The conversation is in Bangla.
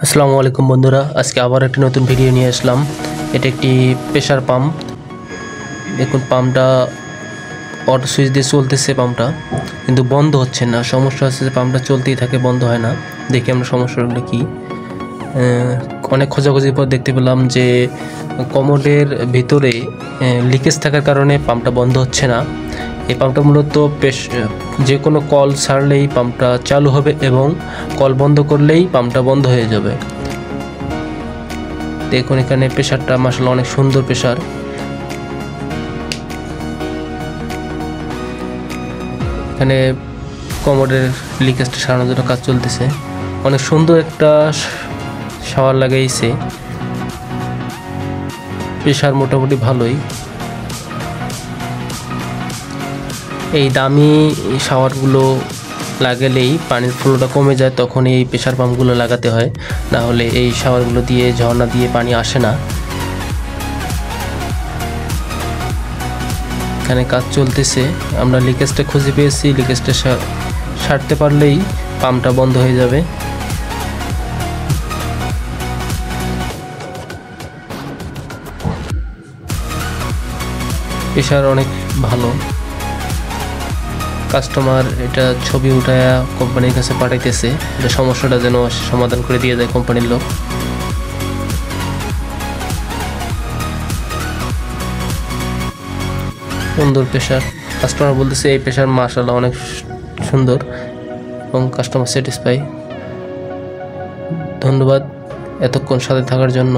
আসসালামু আলাইকুম বন্ধুরা, আজকে আবার একটি নতুন ভিডিও নিয়ে আসলাম। এটা একটি প্রেসার পাম্প। দেখুন পাম্পটা অটো সুইচ দিয়ে চলতেছে, পাম্পটা কিন্তু বন্ধ হচ্ছে না। সমস্যা হচ্ছে যে পাম্পটা চলতেই থাকে, বন্ধ হয় না। দেখি আমরা সমস্যাগুলো কি। অনেক খোঁজাখুঁজির পর দেখতে পেলাম যে কমোডের ভিতরে লিকেজ থাকার কারণে পাম্পটা বন্ধ হচ্ছে না। এই পাম্পটা মূলত যে কোনো কল ছাড়লেই পাম্পটা চালু হবে এবং কল বন্ধ করলেই পাম্পটা বন্ধ হয়ে যাবে। দেখুন এখানে প্রেসারটা মাশাআল্লাহ অনেক সুন্দর প্রেসার। এখানে কমোডের লিকেজটা সারানোর জন্য কাজ চলতেছে। অনেক সুন্দর একটা শাওয়ার লাগাইছে, প্রেসার মোটামুটি ভালোই। এই দামি শাওয়ারগুলো লাগালেই পানির ফ্লোটা কমে যায়, তখন এই প্রেসার পাম্পগুলো লাগাতে হয়, না হলে এই শাওয়ারগুলো দিয়ে ঝর্ণা দিয়ে পানি আসে না। এখানে কাজ চলতেছে, আমরা লিকেজটা খুঁজে পেয়েছি। লিকেজটা সারতে পারলেই পাম্পটা বন্ধ হয়ে যাবে। প্রেসার অনেক ভালো। কাস্টমার এটা ছবি উঠায়া কোম্পানির কাছে পাঠাইতেছে, যে সমস্যাটা যেন সমাধান করে দিয়ে যায় কোম্পানির লোক। সুন্দর প্রেসার। কাস্টমার বলতেছে এই প্রেসার মাশাআল্লাহ অনেক সুন্দর এবং কাস্টমার স্যাটিসফাই। ধন্যবাদ এতক্ষণ সাথে থাকার জন্য।